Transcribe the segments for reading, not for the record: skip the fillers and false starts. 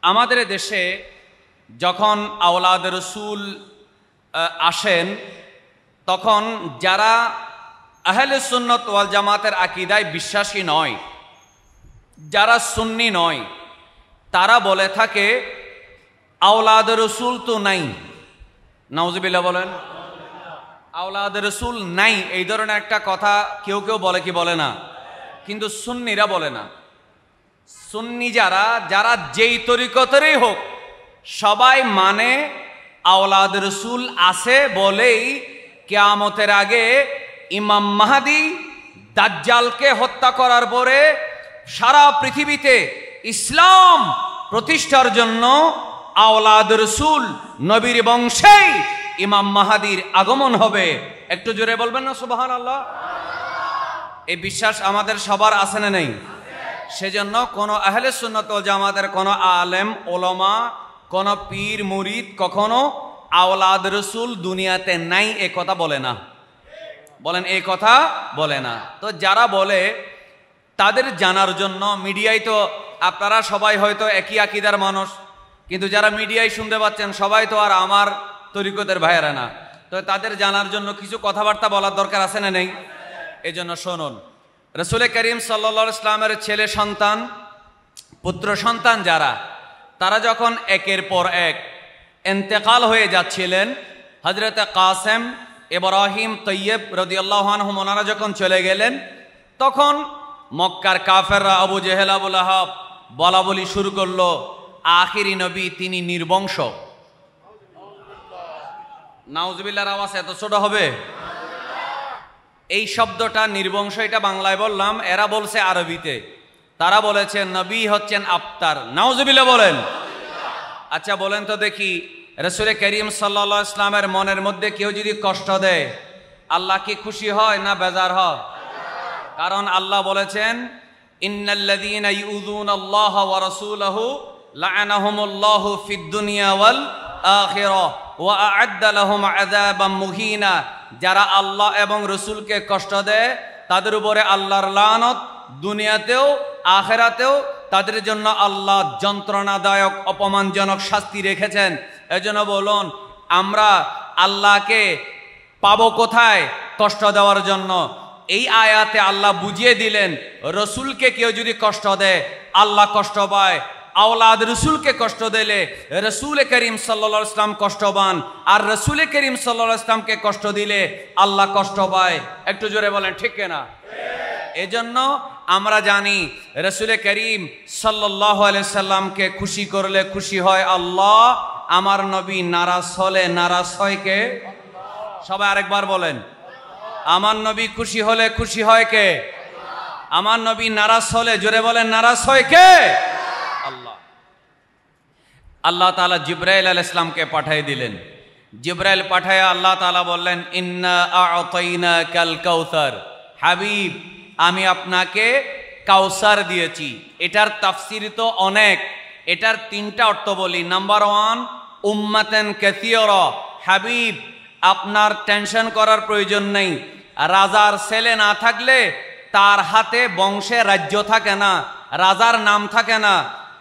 আমাদের দেশে যখন আওলাদ রসুল আসেন তখন যারা আহলে সুন্নাত ওয়াল জামাতের আকীদায় বিশ্বাসী নয়, যারা সুন্নি নয়, তারা বলে থাকে আওলাদ রসুল তো নাই। নাউজুবিল্লাহ বলেন। আওলাদ রসুল নাই এই ধরনের একটা কথা কেউ কেউ বলে কি বলে না, কিন্তু সুন্নিরা বলে না। সুন্নি যারা যারা যেই তরিকতেরই হোক সবাই মানে আওলাদ রসুল আছে বলেই কিয়ামতের আগে ইমাম মাহদী দাজ্জালকে হত্যা করার পরে সারা পৃথিবীতে ইসলাম প্রতিষ্ঠার জন্য আওলাদ রসুল নবীর বংশেই ইমাম মাহদীর আগমন হবে। একটু জোরে বলবেন না সুবহানাল্লাহ। এই বিশ্বাস আমাদের সবার আছে না নেই? সেজন্য কোন আহলে সুন্নাত ওয়াল জামাতের কোন আলেম ওলামা কোন পীর মুরিদ কখনো আওলাদ রসুল দুনিয়াতে নাই এ কথা বলে না। বলেন এই কথা বলে না। তো যারা বলে তাদের জানার জন্য মিডিয়ায় তো আপনারা সবাই হয়তো একই আকীদার মানুষ, কিন্তু যারা মিডিয়ায় শুনতে পাচ্ছেন সবাই তো আর আমার তরিকতের ভাইয়েরা না। তো তাদের জানার জন্য কিছু কথাবার্তা বলার দরকার আছে না নেই? এই জন্য শুনুন, রাসূল করিম সাল্লাল্লাহু আলাইহি ওয়াসাল্লামের ছেলে সন্তান পুত্র সন্তান যারা, তারা যখন একের পর এক ইন্তেকাল হয়ে যাচ্ছিলেন, হযরত কাসেম ইব্রাহিম তৈয়ব রাদিয়াল্লাহু আনহু ওনারা যখন চলে গেলেন, তখন মক্কার কাফেররা আবু জেহেল আবু লাহাব বলা বলি শুরু করলো আখিরি নবী তিনি নির্বংশ। নাউজুবিল্লাহর আওয়াজ এত ছোট হবে? এই শব্দটা নির্বংশ এটা বাংলায় বললাম, এরা বলছে আরবিতে। তারা বলেছে নবী হচ্ছেন আফতার। নাউজুবিল্লাহ বলেন। আচ্ছা বলেন তো দেখি, রাসূল করিম সাল্লাল্লাহু আলাইহি ওয়াসাল্লামের মনের মধ্যে কেউ যদি কষ্ট দেয় আল্লাহ কি খুশি হয় না বেজার হয়? কারণ আল্লাহ বলেছেন ইন্নাল্লাযীনা ইউযুনাল্লাহা ওয়া রাসূলাহু লাআনাহুমুল্লাহু ফিদ দুনিয়া ওয়াল আখিরাহ ওয়া আ'আদ্দা লাহুম আযাবাম মুহিনা। যারা আল্লাহ এবং রসুলকে কষ্ট দেয় তাদের উপরে আল্লাহর লানত দুনিয়াতেও আখিরাতেও, তাদের জন্য আল্লাহ যন্ত্রণাদায়ক অপমানজনক শাস্তি রেখেছেন। এজন্য বলুন আমরা আল্লাহকে পাবো কোথায়? কষ্ট দেওয়ার জন্য। এই আয়াতে আল্লাহ বুঝিয়ে দিলেন রসুলকে কেউ যদি কষ্ট দেয় আল্লাহ কষ্ট পায়, আওলাদ রসুলকে কষ্ট দিলে রসুল করিম সাল্লাল্লাহু আলাইহি ওয়াসাল্লাম কষ্ট পান, আর রসুল করিম সাল্লাল্লাহু আলাইহি ওয়াসাল্লামকে কষ্ট দিলে আল্লাহ কষ্ট পায়। একটু জোরে বলেন ঠিক কিনা? এজন্য আমরা জানি রসুল করিম সাল্লাল্লাহু আলাইহি ওয়াসাল্লামকে খুশি করলে খুশি হয় আল্লাহ, আমার নবী নারাজ হলে নারাজ হয় কে? সবাই আরেকবার বলেন, আমার নবী খুশি হলে খুশি হয় কে? আমার নবী নারাজ হলে জোরে বলেন নারাজ হয় কে? আল্লাহ। আল্লাহ তাআলা জিবরাইল আলাইহিস সালামকে পাঠিয়ে দিলেন। জিবরাইল পাঠায়া আল্লাহ তাআলা বললেন ইন্না আ'তাইনাকাল কাউসার, হাবিব আমি আপনাকে কাউসার দিয়েছি। এটার তাফসীর তো অনেক, এটার তিনটা অর্থ বলি। নাম্বার 1 উম্মাতান কাসীরা, হাবিব আপনার টেনশন করার প্রয়োজন নেই। রাজার ছেলে না থাকলে তার হাতে বংশে রাজ্য থাকে না, রাজার নাম থাকে না।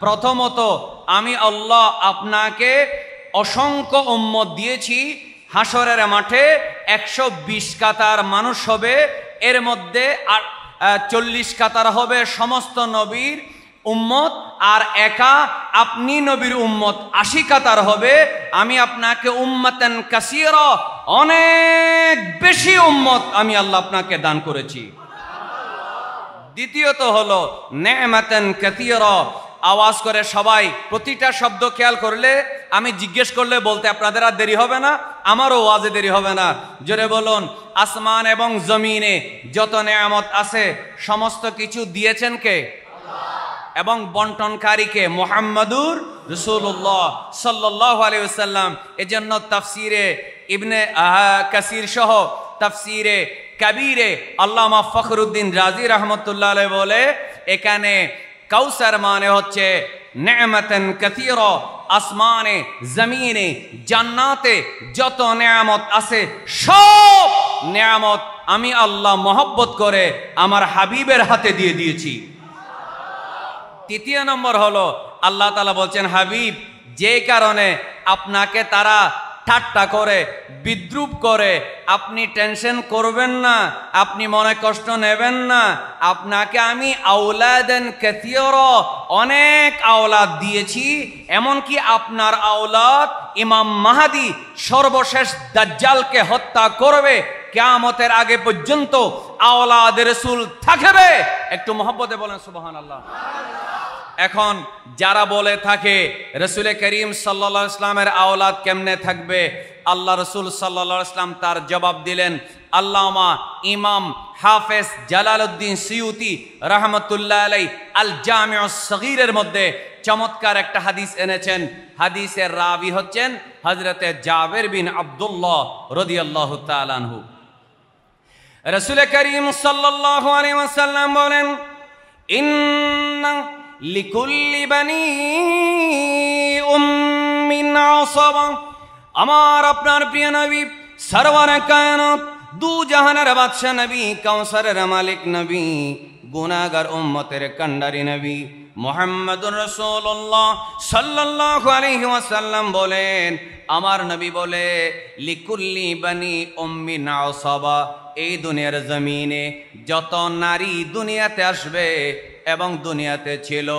প্রথমত আমি আল্লাহ আপনাকে অসংখ্য উম্মত দিয়েছি। হাসরের মাঠে 120 কাতার মানুষ হবে, এর মধ্যে 40 কাতার হবে সমস্ত নবীর উম্মত, আর একা আপনি নবীর উম্মত 80 কাতার হবে। আমি আপনাকে উম্মাতান কাসীরা, অনেক বেশি উম্মত আমি আল্লাহ আপনাকে দান করেছি। দ্বিতীয়ত হলো নি'মাতান কাসীরা। আওয়াজ করে সবাই প্রতিটা শব্দ খেয়াল করলে, আমি জিজ্ঞেস করলে বলতে আপনাদের আর দেরি হবে না, আমারও ওয়াজে দেরি হবে না। জোরে বলুন আসমান এবং জমিনে যত নিয়ামত আছে সমস্ত কিছু দিয়েছেন কে? এবং বন্টনকারীকে মুহাম্মাদুর রাসূলুল্লাহ সাল্লাল্লাহু আলাইহি ওয়াসাল্লাম। এজন্য তাফসীরে ইবনে কাসির সহ তাফসীরে কবীরে আল্লামা ফখরুদ্দিন রাজি রাহমাতুল্লাহ আলাইহি বলে এখানে কাউসার মানে হচ্ছে নি'মাতান কাসীরা। আসমানে জমিনে জান্নাতে যত নিয়ামত আছে সব নিয়ামত আমি আল্লাহ মহব্বত করে আমার হাবিবের হাতে দিয়ে দিয়েছি। তৃতীয় নম্বর হলো আল্লাহ তাআলা বলছেন, হাবিব, যে কারণে আপনাকে তারা ঠাট্টা করে, বিদ্রুপ করে, আপনি টেনশন করবেন না, আপনি মনে কষ্ট নেবেন না। আপনাকে আমি আওলাদান কাসীরা, অনেক আওলাদ দিয়েছি। এমনকি আপনার আওলাদ ইমাম মাহদী সর্বশেষ দাজ্জালকে হত্যা করবে। কিয়ামতের আগে পর্যন্ত আওলাদ রাসূল থাকবে। একটু মহব্বতে বলেন সুবহানাল্লাহ। এখন যারা বলে থাকে রাসূল করিম সাল্লাল্লাহু আলাইহি ওয়াসাল্লামের আওলাদ কেমনে থাকবে, আল্লাহ রাসূল সাল্লাল্লাহু আলাইহি ওয়াসাল্লাম তার জবাব দিলেন। আল্লামা ইমাম হাফেজ জালালউদ্দিন সিয়ুতি রাহমাতুল্লাহ আলাইহি আল জামিউস সগীরের মধ্যে চমৎকার একটা হাদিস এনেছেন। হাদিসের রাবি হচ্ছেন হযরতে জাবের বিন আব্দুল্লাহ রাদিয়াল্লাহু তাআলা আনহু। রাসূল করিম সাল্লাল্লাহু আলাইহি ওয়াসাল্লাম বলেন, ইন্না লিকুল্লি বানি উম্মিন আসাবা। আমার আপনার প্রিয় নবী সরওয়ারে কায়নাত, দু জাহানের বাদশা নবী, কাউসারের মালিক নবী, গুনাহগার উম্মতের কান্ডারি নবী মুহাম্মদুর রাসূলুল্লাহ সাল্লাল্লাহু আলাইহি ওয়াসাল্লাম বলেন, আমার নবী বলে, লিকুল্লি বানি উম্মিন আসাবা। এই দুনিয়ার জমিনে যত নারী দুনিয়াতে আসবে এবং দুনিয়াতে ছিল,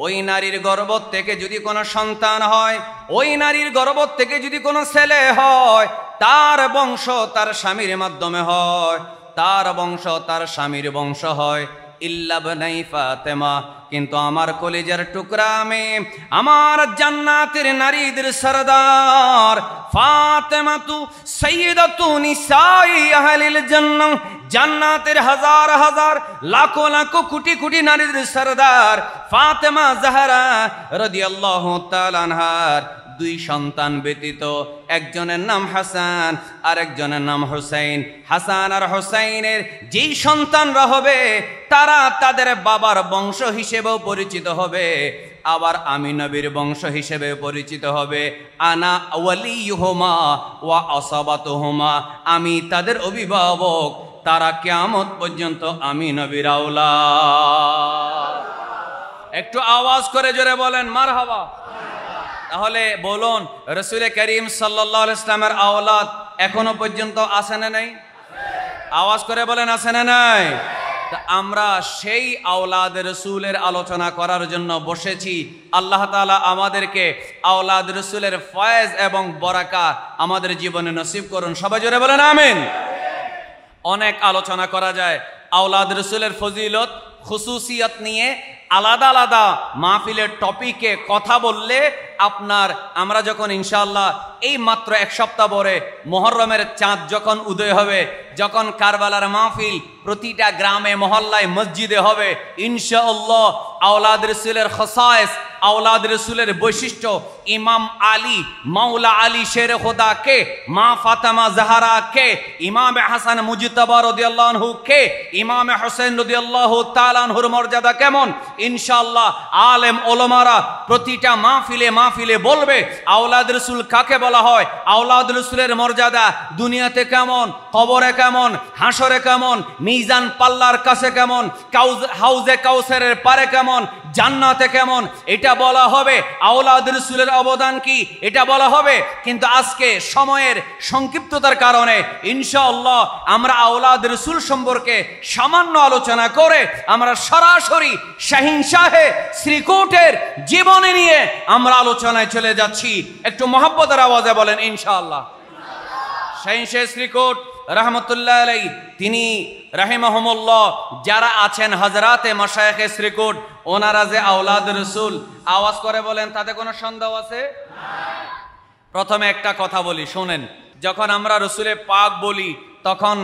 ওই নারীর গর্ভ থেকে যদি কোনো সন্তান হয়, ওই নারীর গর্ভ থেকে যদি কোনো ছেলে হয়, তার বংশ তার স্বামীর মাধ্যমে হয়, তার বংশ তার স্বামীর বংশ হয়, ইল্লা বনাই ফাতেমা। কিন্তু আমার কলিজার টুকরা মে, আমার জান্নাতের নারীদের সরদার ফাতেমাতু সাইয়্যিদাতু নিসাই আহলিল জান্নাহ, জান্নাতের হাজার হাজার লাখো লাখো কোটি কোটি নারীদের সরদার ফাতেমা জাহরা রাদিয়াল্লাহু তাআলা আনহার দুই সন্তান ব্যতীত, একজনের নাম হাসান আর একজনের নাম হুসাইন। হাসান আর হুসাইনের যেই সন্তানরা হবে, তারা তাদের বাবার বংশ হিসেবেও পরিচিত হবে, আবার আমি নবীর বংশ হিসেবে পরিচিত হবে। আনা ওয়ালিয়ুহুমা ওয়া আসাবাতুহুমা, আমি তাদের অভিভাবক, তারা কিয়ামত পর্যন্ত আমি নবীর আওলাদ। একটু আওয়াজ করে জোরে বলেন মারহাবা। তাহলে বলুন, রাসূল করিম সাল্লাল্লাহু আলাইহি ওয়াসাল্লামের আওলাদ এখনো পর্যন্ত আছে না নাই? আওয়াজ করে বলেন, আছে না নাই? তা আমরা সেই আওলাদ রাসূলের আলোচনা করার জন্য বসেছি। আল্লাহ তাআলা আমাদেরকে আওলাদ রাসূলের ফয়েজ এবং বরাকা আমাদের জীবনে নসিব করুন। সবাই জোরে বলেন আমিন। অনেক আলোচনা করা যায় আওলাদ রাসূলের ফজিলত, খুসুসিয়ত নিয়ে। আলাদা আলাদা মাহফিলের টপিকে কথা বললে আপনার, আমরা যখন ইনশাআল্লাহ এই মাত্র এক সপ্তাহ পরে মুহররমের চাঁদ যখন উদয় হবে, যখন কারবালার মাহফিল প্রতিটা গ্রামে মহল্লায় মসজিদে হবে, ইনশাআল্লাহ আওলাদ রাসূলের খাসায়েস, আওলাদ রাসূলের বৈশিষ্ট্য, ইমাম আলী মাওলা আলী শের খোদা কে, মা ফাতেমা জাহরা কে, ইমাম হাসান মুজতবা রাদিয়াল্লাহু আনহু কে, ইমাম হোসেন রাদিয়াল্লাহু তাআলা আনহুর মর্যাদা কেমন, ইনশাআল্লাহ আলেম ওলামারা প্রতিটা মাহফিলে মাহফিলে বলবে আওলাদ রাসূল কাকে বলা হয়, আওলাদ রাসূলের মর্যাদা দুনিয়াতে কেমন, কবরে কেমন, হাসরে কেমন, মিজান পাল্লার কাছে কেমন, হাউজে কাউসারের পারে কেমন, জান্নাতে কেমন, এটা বলা হবে। আওলাদ রাসূলের অবদান কি, এটা বলা হবে। কিন্তু আজকে সময়ের সংক্ষিপ্ততার কারণে ইনশাআল্লাহ আমরা আওলাদ রাসূল সম্পর্কে সামান্য আলোচনা করে আমরা সরাসরি শাহিন শাহে শ্রীকোটের জীবনী নিয়ে আমরা আলোচনায় চলে যাচ্ছি। একটু মহব্বতের আওয়াজে বলেন ইনশাআল্লাহ। শাহিন শাহ শ্রীকোট রহমতুল্লাহ আলাইহি, তিনি রাহিমাহুমুল্লাহ, যারা আছেন হযরতে মাশায়েখে শ্রীকোট, ওনারা যে আওলাদ রাসূল, আওয়াজ করে বলেন, তাতে কোনো সন্দেহ আছে? প্রথমে একটা কথা বলি, শোনেন। যখন আমরা রসুলে পাক বলি, তখন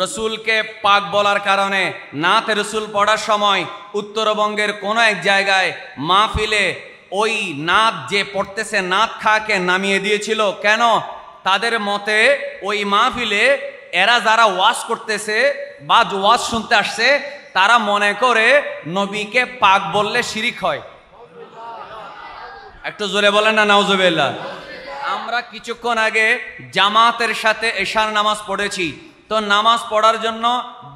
রসুলকে পাক বলার কারণে নাত রসুল পড়ার সময় উত্তরবঙ্গের কোনো এক জায়গায় মাহফিলে ওই নাত যে পড়তেছে নাত খাকে নামিয়ে দিয়েছিল। কেন? তাদের মতে ওই মাহফিলে এরা যারা ওয়াজ করতেছে বা ওয়াজ শুনতে আসছে, তারা মনে করে নবীকে পাক বললে শিরিক হয়। একটু জোরে বলেন না নাউজুবিল্লাহ। আমরা কিছুক্ষণ আগে জামাতের সাথে এশার নামাজ পড়েছি। তো নামাজ পড়ার জন্য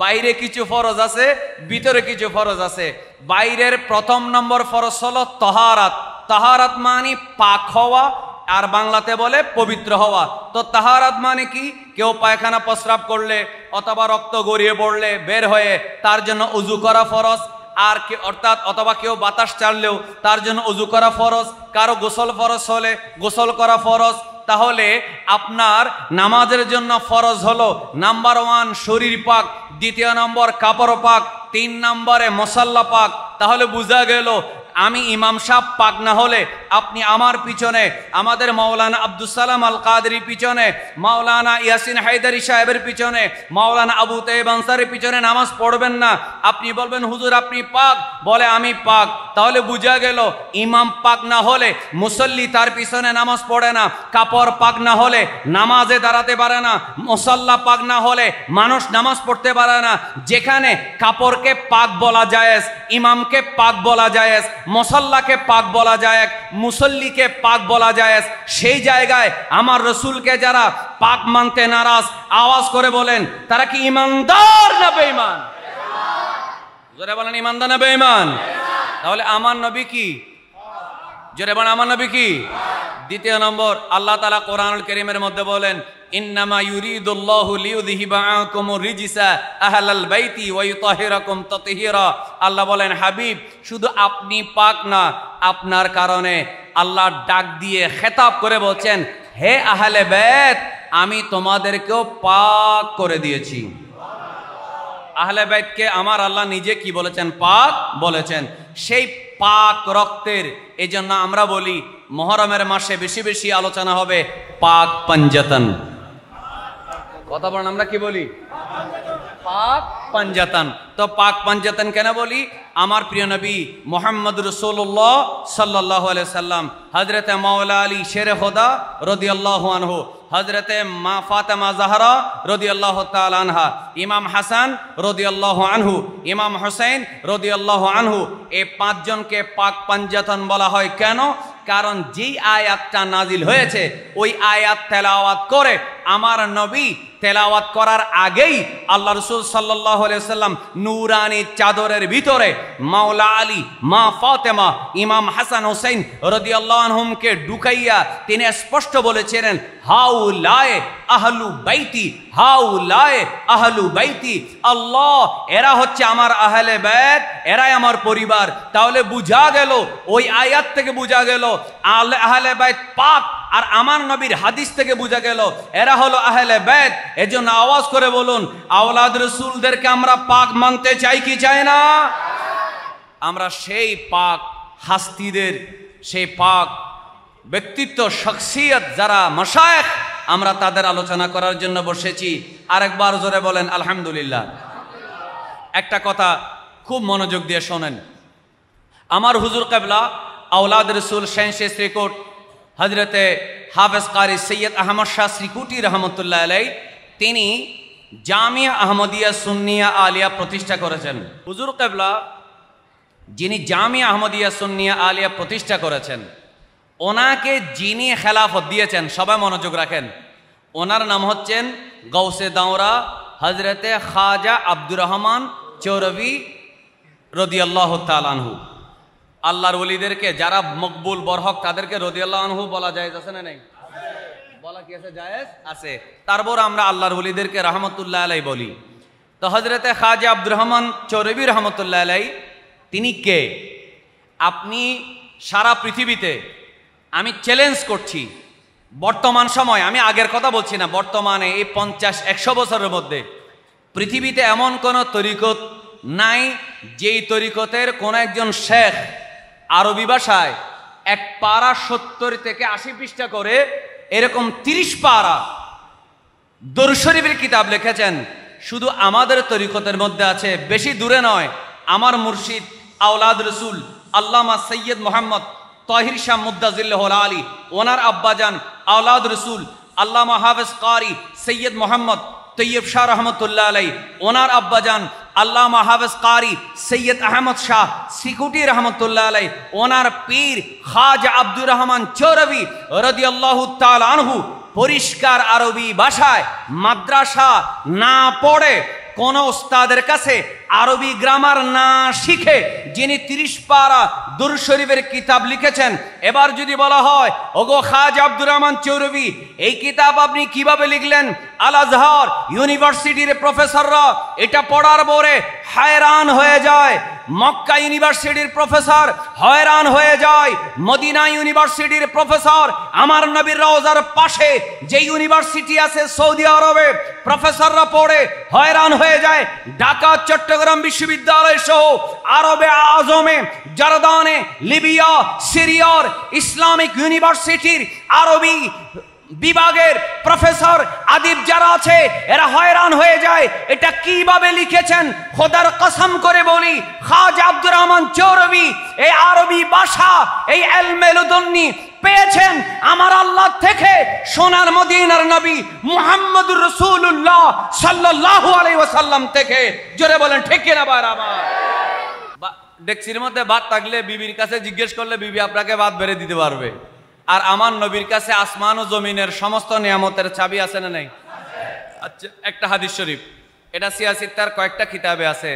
বাইরে কিছু ফরজ আছে, ভিতরে কিছু ফরজ আছে। বাইরের প্রথম নম্বর ফরজ হলো তাহারাত, তাহারাত মানে পাক হওয়া, আর বাংলাতে বলে পবিত্র হওয়া। তো তাহারাত মানে কি? কেউ পায়খানা প্রস্রাব করলে অথবা রক্ত গড়িয়ে পড়লে বের হয়ে তার জন্য উজু করা ফরজ, আর অর্থাৎ অথবা কেউ বাতাস ছাড়লেও তার জন্য উজু করা ফরজ, কারো গোসল ফরজ হলে গোসল করা ফরজ। তাহলে আপনার নামাজের জন্য ফরজ হলো নাম্বার 1 শরীর পাক, দ্বিতীয় নম্বর কাপড় পাক, 3 নম্বরে মশাল্লা পাক। তাহলে বোঝা গেল আমি ইমাম সাহেব পাক না হলে আপনি আমার পিছনে, আমাদের মাওলানা আব্দুল সালাম আল কাদরি পিছনে, মাওলানা ইয়াসিন হায়দারি সাহেবের পিছনে, মাওলানা আবু তাইব আনসারীর পিছনে নামাজ পড়বেন না। আপনি বলবেন হুজুর আপনি পাক, বলে আমি পাক। তাহলে বোঝা গেল ইমাম পাক না হলে মুসল্লি তার পিছনে নামাজ পড়ে না, কাপড় পাক না হলে নামাজে দাঁড়াতে পারে না, মুসাল্লা পাক না হলে মানুষ নামাজ পড়তে পারে না। যেখানে কাপড়কে পাক বলা জায়েজ, ইমামকে পাক বলা জায়েজ, মুসাল্লাকে পাক বলা যায়, মুসল্লিকে পাক বলা যায়, সেই জায়গায় আমার রসুলকে যারা পাক মানতে নারাজ আওয়াজ করে বলেন তারা কি ইমানদার না বেঈমান? জোরে বলেন ইমানদার না বেঈমান? তাহলে আমার নবী কি? জোরে বলেন আমার নবী কি? দ্বিতীয় নম্বর, আল্লাহ তাআলা কোরআনুল কারীমের মধ্যে বলেন ইন্নামা ইউরিদুল্লাহু লিইউযহিবা আনকুমুর রিজসা আহলাল বাইতি ওয়া ইউতাহিরাকুম তাতহীরা। আল্লাহ বলেন হাবিব শুধু আপনি পাক না, আপনার কারণে আল্লাহ ডাক দিয়ে খেতাব করে বলছেন হে আহলে বাইত আমি তোমাদেরকেও পাক করে দিয়েছি। আহলে বাইতকে আমার আল্লাহ নিজে কি বলেছেন? পাক বলেছেন। সেই পাক রক্তের, এই জন্য আমরা বলি মুহররমের মাসে বেশি বেশি আলোচনা হবে পাক পাঞ্জাতন। কথা বলেন আমরা কি বলি? পাক পাঞ্জাতন। তো পাক পাঞ্জাতন কেন বলি? আমার প্রিয় নবী মুহাম্মদ রাসূলুল্লাহ সাল্লাল্লাহু আলাইহি সাল্লাম, হযরতে মাওলা আলী শেরে খোদা রাদিয়াল্লাহু আনহু, হযরতে মা ফাতেমা জাহরা রাদিয়াল্লাহু তাআলা আনহা, ইমাম হাসান রাদিয়াল্লাহু আনহু, ইমাম হুসাইন রাদিয়াল্লাহু আনহু, এই 5 জনকে পাক পাঞ্জাতন বলা হয়। কেন? কারণ যেই আয়াতটা নাজিল হয়েছে ওই আয়াত তেলাওয়াত করে আমার নবী তেলাওয়াত করার আগেই আল্লাহ রাসূল সাল্লাল্লাহু আলাইহি ওয়াসাল্লাম নূরানি চাদরের ভিতরে মাওলা আলী, মা ফাতেমা, ইমাম হাসান হুসাইন রাদিয়াল্লাহু আনহুমকে ঢুকাইয়া তিনি স্পষ্ট বলেছিলেন হাউলায়ে আহলু বাইতি, হাউলায়ে আহলু বাইতি। আল্লাহ এরা হচ্ছে আমার আহলে বাইত, এরাই আমার পরিবার। তাহলে বুঝা গেল, ওই আয়াত থেকে বুঝা গেল আহলে বাইত পাক, আর আমার নবীর হাদিস থেকে বুঝা গেল এরা হলো আহলে বাইত। এজন্য আওয়াজ করে বলুন আওলাদ রাসূলদেরকে আমরা পাক মানতে চাই কি চাই না? আমরা সেই পাক হাস্তিদের, সেই পাক ব্যক্তিত্ব শখসিয়ত যারা মাশায়েখ, আমরা তাদের আলোচনা করার জন্য বসেছি। আরেকবার জোরে বলেন আলহামদুলিল্লাহ। একটা কথা খুব মনোযোগ দিয়ে শোনেন। আমার হুজুর কিবলা আওলাদ রাসূল শাহনশাহ শ্রীকোট হযরতে হাফেজ কারি সৈয়দ আহমদ শাহ শ্রীকুটি রহমতুল্লাহ আলাইহি, তিনি জামিয়া আহমদিয়া সুন্নিয়া আলিয়া প্রতিষ্ঠা করেছেন। হুজুর কিবলা যিনি জামিয়া আহমদিয়া সুন্নিয়া আলিয়া প্রতিষ্ঠা করেছেন, ওনাকে যিনি খেলাফত দিয়েছেন, সবাই মনোযোগ রাখেন, ওনার নাম হচ্ছেন গৌসে দাওরা হযরতে খাজা আব্দুর রহমান চৌরভি রাদিয়াল্লাহু তাআলা আনহু। আল্লাহর ওলিদেরকে যারা মকবুল বরহক তাদেরকে রাদিয়াল্লাহু আনহু বলা জায়েজ আছে না নাই? বলা কি আছে? জায়েজ আছে। তারপর আমরা আল্লাহর ওলিদেরকে রহমতুল্লাহ আলাইহি বলি। তো হযরতে খাজা আব্দুর রহমান চৌরভি রহমতুল্লাহ আলাইহি তিনি কে? আপনি সারা পৃথিবীতে, আমি চ্যালেঞ্জ করছি, বর্তমান সময়, আমি আগের কথা বলছি না, বর্তমানে এই 50-100 বছরের মধ্যে পৃথিবীতে এমন কোন তরিকত নাই যেই তরিকতের কোন একজন শেখ আরবি ভাষায় 1 পারা 70 থেকে 80 পৃষ্ঠা করে এরকম 30 পারা দরুদ শরীফের কিতাব লিখেছেন। শুধু আমাদের তরিকতের মধ্যে আছে, বেশি দূরে নয়, আমার মুর্শিদ আওলাদ রসুল আল্লামা সৈয়দ মোহাম্মদ তাহির শাহ মুদ্দাজিল্লাহুল আলী, ওনার আব্বাজান আওলাদ রসুল আল্লামা হাফেজ কারি সৈয়দ মোহাম্মদ তৈয়ব শাহ রহমতুল্লাহ আলাইহি, ওনার আব্বাজান আল্লামা হাফেজ কারি সৈয়দ আহমদ শাহ শ্রীকুটি রহমতুল্লাহ আলাইহি, ওনার পীর খাজা আব্দুর রহমান চৌরভি রাদিয়াল্লাহু তাআলা আনহু পরিষ্কার আরবি ভাষায় মাদ্রাসা না পড়ে কোন উস্তাদের কাছে আরবি গ্রামার না শিখে যিনি 30 পারা দুরূদ শরীফের কিতাব লিখেছেন, এবার যদি বলা হয় ওগো খাজা আব্দুর রহমান চৌরবি এই কিতাব আপনি কিভাবে লিখলেন, আল আজহার ইউনিভার্সিটির প্রফেসররা এটা পড়ার পরে হায়রান হয়ে যায়, মক্কা ইউনিভার্সিটির প্রফেসর হয়রান হয়ে যায়, মদিনা ইউনিভার্সিটির প্রফেসর, আমার নবীর রওজার পাশে যে ইউনিভার্সিটি আছে সৌদি আরবে প্রফেসররা পড়ে হয়রান হয়ে যায়, ঢাকা চট্টগ্রাম বিশ্ববিদ্যালয় সহ আরবে আজমে, জর্দানে, লিবিয়া, সিরিয়ার ইসলামিক ইউনিভার্সিটির আরবি বিভাগের প্রফেসর আদিব যারা আছে এরা হয়রান হয়ে যায়, এটা কিভাবে লিখেছেন। খোদার কসম করে বলি খাজা আব্দুর রহমান চৌরবি এই আরবি ভাষা এই ইলমে লুদুন্নি পেয়েছেন আমার আল্লাহ থেকে, সোনার মদিনার নবী মুহাম্মদুর রাসূলুল্লাহ সাল্লাল্লাহু আলাইহি ওয়াসাল্লাম থেকে। জোরে বলেন ঠিক কিনা বারবার। ডেক্সির মধ্যে ভাত থাকলে বিবির কাছে জিজ্ঞেস করলে বিবি আপনাকে ভাত বেড়ে দিতে পারবে, আর আমার নবীর কাছে আসমান ও জমিনের সমস্ত নিয়ামতের চাবি আছে না নাই? আচ্ছা, একটা হাদিস শরীফ, এটা সিয়াসিত্তার কয়েকটা কিতাবে আছে।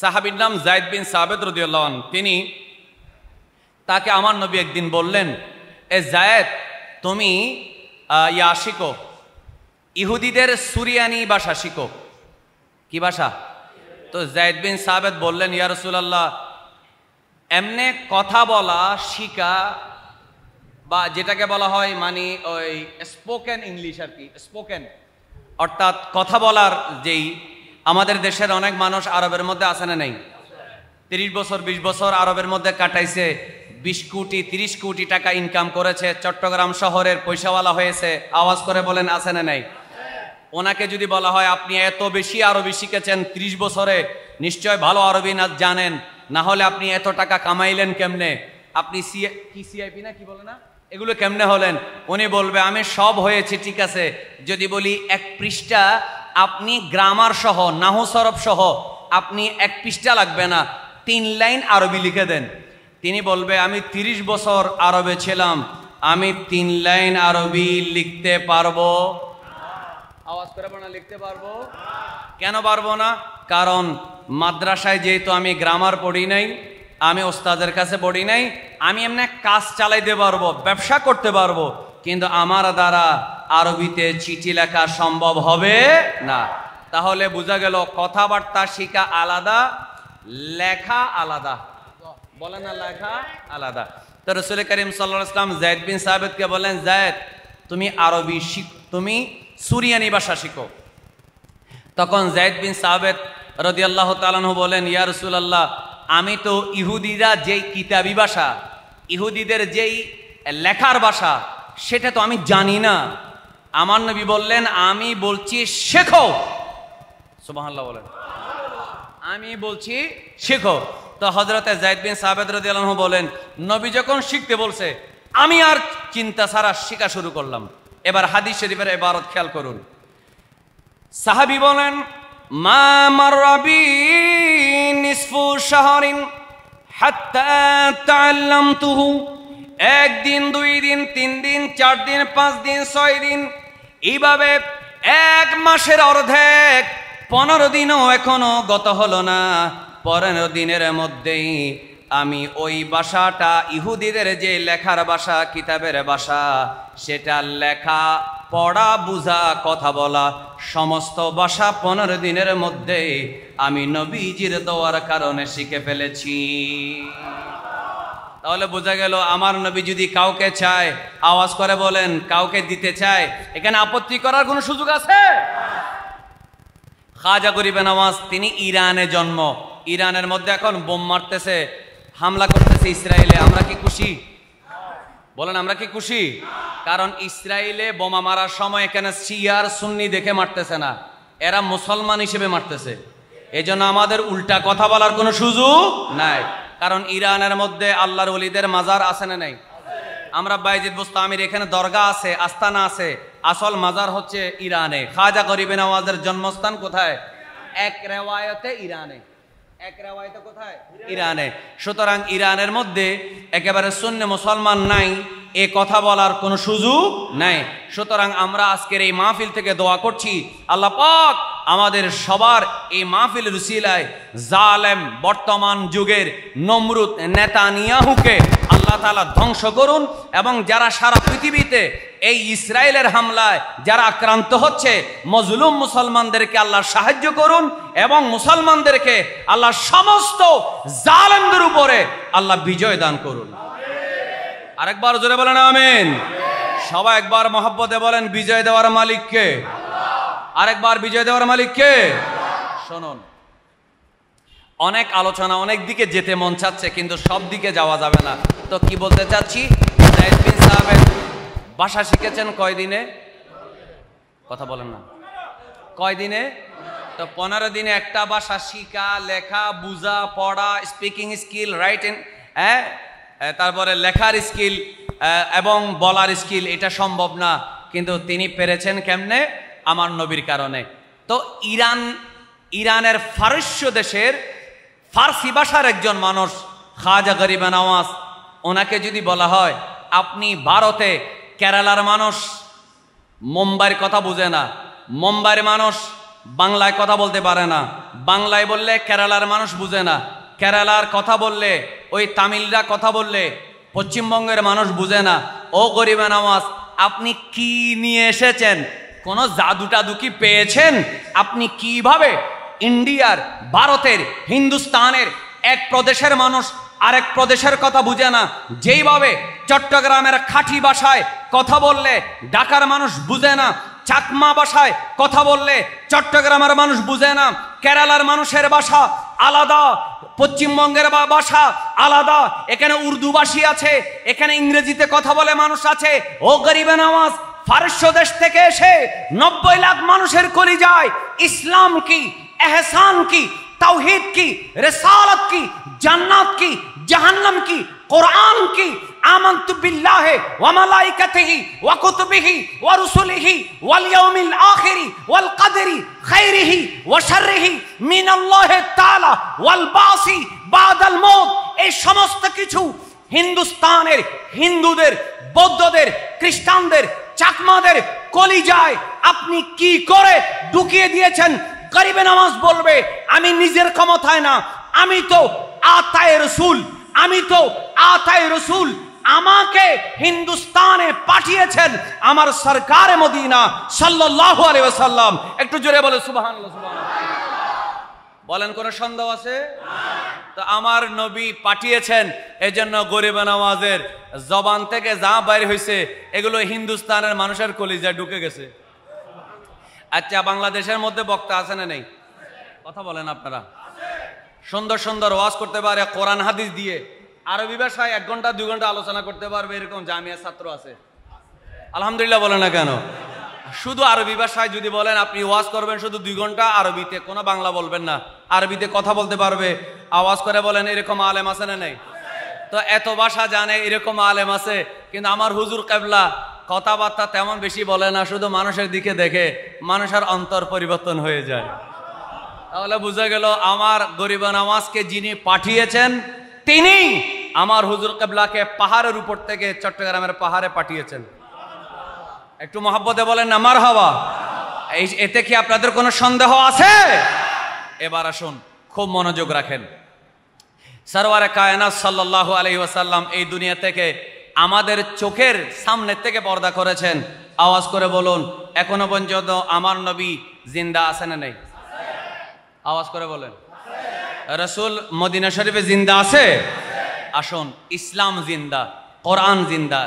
সাহাবীর নাম যায়েদ বিন সাবিত রাদিয়াল্লাহু আনহু, তিনি তাকে আমার নবী একদিন বললেন, এ যায়েদ তুমি ইয়া শিখো, ইহুদিদের সুরিয়ানি ভাষা শিখো। কি ভাষা? তো যায়েদ বিন সাবিত বললেন, ইয়া রাসূলুল্লাহ এমনে কথা বলা শিখা বা যেটাকে বলা হয় মানে ওই স্পোকেন ইংলিশ আর কি, স্পোকেন অর্থাৎ কথা বলার যেই আমাদের দেশের অনেক মানুষ আরবের মধ্যে আছে না নেই? 30 বছর 20 বছর আরবের মধ্যে কাটাইছে, 20 কোটি 30 কোটি টাকা ইনকাম করেছে, চট্টগ্রাম শহরের পয়সাওয়ালা হয়েছে, আওয়াজ করে বলেন আছে না নাই? ওনাকে যদি বলা হয় আপনি এত বেশি আরবি শিখেছেন 30 বছরে, নিশ্চয় ভালো আরবি না জানেন, না হলে আপনি এত টাকা কামাইলেন কেমনে, আপনি সিআইপি না কি বলে না এগুলো কেমনে হলেন? উনি বলবে আমি সব হয়েছে ঠিক আছে, যদি বলি 1 পৃষ্ঠা আপনি গ্রামার সহ নাহু সরফ সহ আপনি 1 পৃষ্ঠা লাগবে না, 3 লাইন আরবি লিখে দেন। তিনি বলবে আমি 30 বছর আরবে ছিলাম, আমি 3 লাইন আরবি লিখতে পারবো? আওয়াজ করে বলেন লিখতে পারবো? কেন পারবো না? কারণ মাদ্রাসায় যেহেতু আমি গ্রামার পড়ি নাই, আমি ওস্তাদের কাছে পড়ি নাই, আমি এমনি কাজ চালাইতে পারবো, ব্যবসা করতে পারবো, কিন্তু আমার দ্বারা আরবিতে চিঠি লেখা সম্ভব হবে না। তাহলে বোঝা গেল কথাবার্তা শিখা আলাদা, লেখা আলাদা, বলে না লেখা আলাদা। তো রাসূল করিম সাল্লাল্লাহু আলাইহি ওয়াসাল্লাম যায়েদ বিন সাবিতকে বলেন, যায়েদ তুমি আরবি শিখো, তুমি সুরিয়ানি ভাষা শিখো। তখন যায়েদ বিন সাবিত রাদিয়াল্লাহু তাআলা আনহু বলেন, ইয়া রাসূলুল্লাহ আমি তো ইহুদিরা যেই কিতাবি ভাষা, ইহুদিদের যেই লেখার ভাষা সেটা তো আমি জানি না। আমার নবী বললেন আমি বলছি শেখো। সুবহানাল্লাহ বলেন, আমি বলছি শেখো। তো হযরতে যায়েদ বিন সাবিত রাদিয়াল্লাহু আনহু বলেন, নবী যখন শিখতে বলছে আমি আর চিন্তা ছাড়া শেখা শুরু করলাম। এবার হাদিস শরীফের ইবারত খেয়াল করুন। সাহাবী বলেন, মা মাররাবি নিসফু শাহরিন হাত্তা তাআল্লামতুহু, 1 দিন 2 দিন 3 দিন 4 দিন 5 দিন 6 দিন, এইভাবে 1 মাসের অর্ধেক 15 দিনও এখনো গত হলো না। 15 দিনের মধ্যেই আমি ওই ভাষাটা ইহুদিদের যে লেখার ভাষা, কিতাবের ভাষা, সেটা লেখা পড়া বুঝা কথা বলা সমস্ত ভাষা 15 দিনের মধ্যে আমি নবীজির দোয়ার কারণে শিখে ফেলেছি। তাহলে বোঝা গেল আমার নবী যদি কাউকে চায়, আওয়াজ করে বলেন কাউকে দিতে চায়, এখানে আপত্তি করার কোনো সুযোগ আছে? খাজা গরিবে নওয়াজ তিনি ইরানে জন্ম, ইরানের মধ্যে এখন বোম মারতেছে, হামলা করতেছে ইসরায়েলে, আমরা কি খুশি? বলেন আমরা কি খুশি? কারণ ইসরায়েলে বোমা মারার সময় এখানে শিয়ার সুন্নি দেখে মারতেছে না, এরা মুসলমান হিসেবে মারতেছে। এই জন্য আমাদের উল্টা কথা বলার কোনো সুযোগ নাই, কারণ ইরানের মধ্যে আল্লাহর ওলিদের মাজার আছে না নাই? আমরা বাইজিদ বুস্তামির এখানে দরগা আছে, আস্তানা আছে, আসল মাজার হচ্ছে ইরানে। খাজা গরিবে নওয়াজের জন্মস্থান কোথায়? এক রেওয়ায়তে ইরানে, এক রেওয়ায়তে কোথায়? ইরানে। সুতরাং ইরানের মধ্যে একেবারে সুন্নি মুসলমান নাই, এ কথা বলার কোনো সুযোগ নাই। সুতরাং আমরা আজকের এই মাহফিল থেকে দোয়া করছি, আল্লাহ পাক আমাদের সবার এই মাহফিলের উসিলায় জালেম বর্তমান যুগের নমরুদ নেতানিয়াহুকে আল্লাহ তাআলা ধ্বংস করুন, এবং যারা সারা পৃথিবীতে এই ইসরায়েলের হামলায় যারা আক্রান্ত হচ্ছে মজলুম মুসলমানদেরকে আল্লাহ সাহায্য করুন, এবং মুসলমানদেরকে আল্লাহ সমস্ত জালেমদের উপরে আল্লাহ বিজয় দান করুন। আরেকবার জোরে বলেন আমিন। সবাই একবার মহব্বতে বলেন, বিজয় দেওয়ার মালিক কে? আরেকবার, বিজয় দেওয়ার মালিক কে? শুনুন, অনেক আলোচনা, অনেক দিকে যেতে মন চাচ্ছে, কিন্তু সব দিকে যাওয়া যাবে না। তো কি বলতে চাচ্ছি, যায়েদ বিন সাহাবের ভাষা শিখেছেন কয়দিনে? কথা বলেন না, কয়দিনে? তো 15 দিনে একটা ভাষা শিখা, লেখা, বুঝা, পড়া, স্পিকিং স্কিল, রাইটিং, তারপরে লেখার স্কিল এবং বলার স্কিল, এটা সম্ভব না। কিন্তু তিনি পেরেছেন কেমনে? আমার নবীর কারণে। তো ইরানের ফারস্য দেশের ফার্সি ভাষার একজন মানুষ খাজা গরিবে নওয়াজ, ওনাকে যদি বলা হয় আপনি ভারতে, কেরালার মানুষ মুম্বাইয়ের কথা বুঝে না, মুম্বাইয়ের মানুষ বাংলায় কথা বলতে পারে না, বাংলায় বললে কেরালার মানুষ বুঝে না, কেরালার কথা বললে ওই তামিলরা কথা বললে পশ্চিমবঙ্গের মানুষ বুঝে না। ও গরিবে নওয়াজ, আপনি কি নিয়ে এসেছেন? কোন জাদু টাদু কি পেয়েছেন? আপনি কিভাবে ইন্ডিয়ার, ভারতের, হিন্দুস্তানের এক প্রদেশের মানুষ আরেক প্রদেশের কথা বুঝে না, যেইভাবে চট্টগ্রামের খাঁটি ভাষায় কথা বললে ঢাকার মানুষ বুঝে না, চাকমা ভাষায় কথা বললে চট্টগ্রামের মানুষ বুঝে না, কেরালার মানুষের ভাষা আলাদা, পশ্চিমবঙ্গের ভাষা আলাদা, এখানে উর্দু ভাষী আছে, এখানে ইংরেজিতে কথা বলে মানুষ আছে। ও গরিবে নওয়াজ, ফারস্য দেশ থেকে এসে 90 লাখ মানুষের কলিজায় ইসলাম কি, এহসান কি, তাওহীদ কি, রিসালাত কি, জান্নাত কি, জাহান্নাম কি, কোরআন কি, আমানতু বিল্লাহি ওয়া মালাইকাতিহি ওয়া কুতুবিহি ওয়া রুসুলিহি ওয়াল ইয়াউমিল আখিরি ওয়াল কদরি খাইরিহি ওয়া শাররিহি মিনাল্লাহি তাআলা ওয়াল বাসি বাদাল মউত, এই সমস্ত কিছু হিন্দুস্তানের হিন্দুদের, বৌদ্ধদের, খ্রিস্টানদের, চাকমাদের কলিজায় আপনি কি করে ঢুকিয়ে দিয়েছেন? গরিবে নওয়াজ বলবে, আমি নিজের ক্ষমতায় না, আমি তো আতায়ে রসুল, আমি তো আতায়ে রসুল, আমাকে হিন্দুস্তানে পাঠিয়েছেন আমার সরকারে মদিনা সাল্লাল্লাহু আলাইহি ওয়াসাল্লাম। একটু জোরে বলে সুবহানাল্লাহ, সুবহানাল্লাহ বলেন, কোন সন্দেহ আছে? তো আমার নবী পাঠিয়েছেন, এজন্য গরিবে নওয়াজের জবান থেকে যা বাইর হয়েছে এগুলো হিন্দুস্তানের মানুষের কলিজায় ঢুকে গেছে। আচ্ছা, বাংলাদেশের মধ্যে বক্তা আছে না নেই? কথা বলেন আপনারা। সুন্দর সুন্দর ওয়াজ করতে পারে, কোরআন হাদিস দিয়ে আরবি ভাষায় 1 ঘন্টা 2 ঘন্টা আলোচনা করতে পারবে, এরকম জামিয়া ছাত্র আছে। আলহামদুলিল্লাহ বলেন না কেন? শুধু আরবি ভাষায় যদি বলেন আপনি ওয়াজ করবেন শুধু 2 ঘন্টা আরবিতে, কোনো বাংলা বলবেন না, আরবিতে কথা বলতে পারবে, আওয়াজ করে বলেন, এরকম আলেম আছে না নেই? তো এত ভাষা জানে, এরকম আলেম আছে, কিন্তু আমার হুজুর কেবলা কথাবার্তা তেমন বেশি বলে না, শুধু মানুষের দিকে দেখে মানুষের অন্তর পরিবর্তন হয়ে যায়। তাহলে বুঝা গেল আমার গরিবে নওয়াজকে যিনি পাঠিয়েছেন তিনি আমার হুজুর কেবলাকে পাহাড়ের উপর থেকে চট্টগ্রামের পাহাড়ে পাঠিয়েছেন। একটু মহব্বতে বলেন না মারহাবা। এতে কি আপনাদের কোনো সন্দেহ আছে? এবার আসুন, খুব মনোযোগ রাখেন। সরওয়ারে কায়নাত সাল্লাল্লাহু আলাইহি ওয়াসাল্লাম এই দুনিয়া থেকে আমাদের চোখের সামনে থেকে পর্দা করেছেন। আওয়াজ করে বলুন, এখনো পর্যন্ত আমার নবী জিন্দা আছে না নেই? আওয়াজ করে বলেন। রাসূল মদিনা শরীফে জিন্দা আছে? আসুন, ইসলাম জিন্দা, কোরআন জিন্দা।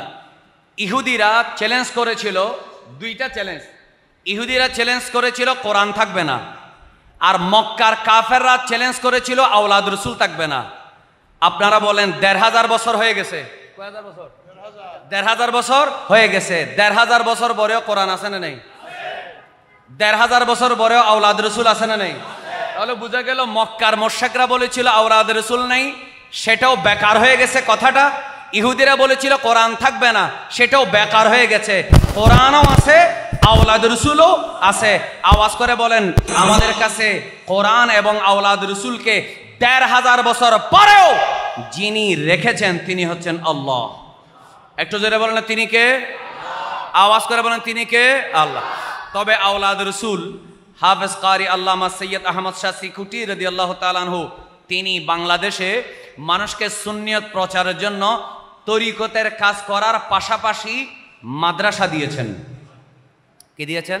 ইহুদিরা চ্যালেঞ্জ করেছিল, 2টা চ্যালেঞ্জ। ইহুদিরা চ্যালেঞ্জ করেছিল কোরআন থাকবে না, আর মক্কার কাফেররা চ্যালেঞ্জ করেছিল আওলাদ রসুল থাকবে না। আপনারা বলেন 1500 বছর হয়ে গেছে। কয় হাজার বছর? 1500 বছর হয়ে গেছে। 1500 বছর পরেও কোরআন আছে না নেই? 1500 বছর পরেও আওলাদ রসুল আছে না নেই? তাহলে বুঝা গেল মক্কার মুশরিকরা বলেছিল আওলাদ রসুল নেই, সেটাও বেকার হয়ে গেছে কথাটা। ইহুদিরা বলেছিল কোরআন থাকবে না, সেটাও বেকার হয়ে গেছে। কোরআনও আছে, আওলাদ রসুলও আছে। আওয়াজ করে বলেন, আমাদের কাছে কোরআন এবং আওলাদ রসুলকে 1500 বছর পরেও যিনি রেখেছেন তিনি হচ্ছেন আল্লাহ। একটু জোরে বলেন, তিনি কে? আওয়াজ করে বলেন, তিনি কে? আল্লাহ। তবে আওলাদ রসুল হাফেজ কারি আল্লামা সৈয়দ আহমদ শাহ সিকুটি রাদিয়াল্লাহু তাআলা আনহু তিনি বাংলাদেশে মানুষকে সুন্নিয়ত প্রচারের জন্য তরিকতের কাজ করার পাশাপাশি মাদ্রাসা দিয়েছেন। কি দিয়েছেন?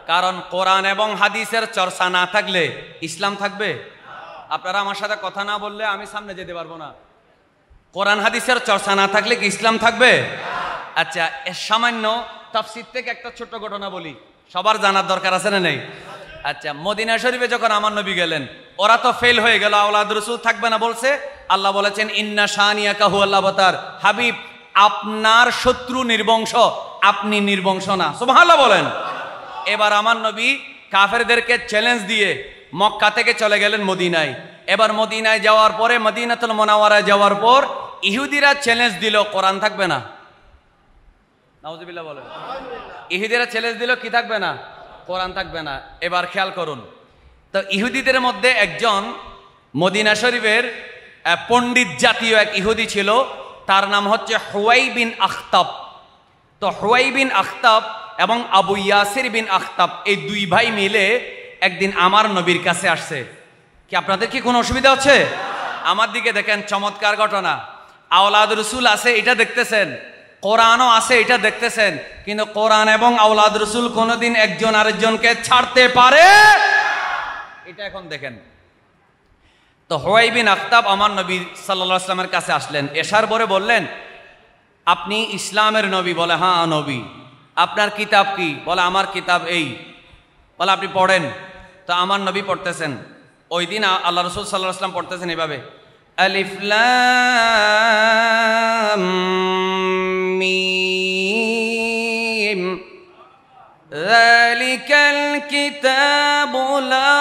কারণ কোরআন এবং হাদিসের চর্চা না থাকলে ইসলাম থাকবে? আপনারা আমার সাথে কথা না বললে আমি সামনে যেতে পারবো না। কোরআন হাদিসের চর্চা না থাকলে কি ইসলাম থাকবে? আচ্ছা, সামান্য তাফসীর থেকে একটা ছোট্ট ঘটনা বলি, সবার জানার দরকার আছে না নেই? আচ্ছা, মদিনা শরীফে যখন আমার নবী গেলেন, ওরা তো ফেল হয়ে গেল, আওলাদ রাসূল থাকবে না বলছে। আল্লাহ বলেছেন ইন্না শানিয়াকা হুয়াল আবতার, হাবিব আপনার শত্রু নির্বংশ, আপনি নির্বংশ না। সুবহানাল্লাহ বলেন। এবার আমার নবী কাফেরদেরকে চ্যালেঞ্জ দিয়ে মক্কা থেকে চলে গেলেন মদিনায়। এবার মদিনায় যাওয়ার পরে, মদিনাতুল মুনাওয়ারায় যাওয়ার পর ইহুদিরা চ্যালেঞ্জ দিল কোরআন থাকবে না। নাউজুবিল্লাহ বলেন। ইহুদিরা চ্যালেঞ্জ দিল কি থাকবে না? কোরআন থাকবে না। এবার খেয়াল করুন তো, ইহুদিদের মধ্যে একজন মদিনা শরীফের পণ্ডিত জাতীয় এক ইহুদি ছিল, তার নাম হচ্ছে হুয়াই বিন আখতাব। তো হুয়াই বিন আখতাব এবং আবু ইয়াসির বিন আখতাব এই দুই ভাই মিলে একদিন আমার নবীর কাছে আসছে। কি আপনাদের কি কোনো অসুবিধা হচ্ছে? আমার দিকে দেখেন, চমৎকার ঘটনা। আওলাদ রসুল আছে এটা দেখতেছেন, কোরআনও আছে এটা দেখতেছেন, কিন্তু কোরআন এবং আওলাদ রসুল কোনোদিন একজন আরেকজনকে ছাড়তে পারে? এটা এখন দেখেন। তো হুয়াই বিন আখতাব আমার নবী সাল্লাল্লাহু আলাইহি ওয়াসাল্লামের কাছে আসলেন। এসার পরে বললেন, আপনি ইসলামের নবী? বলে হ্যাঁ নবী। আপনার কিতাব কি? বলে আমার কিতাব এই। বলে আপনি পড়েন। তো আমার নবী পড়তেছেন। ওই দিন আল্লাহ রাসূল সাল্লাল্লাহু আলাইহি ওয়াসাল্লাম পড়তেছেন এভাবে, আলিফ লাম মিম যালিকাল কিতাবু লা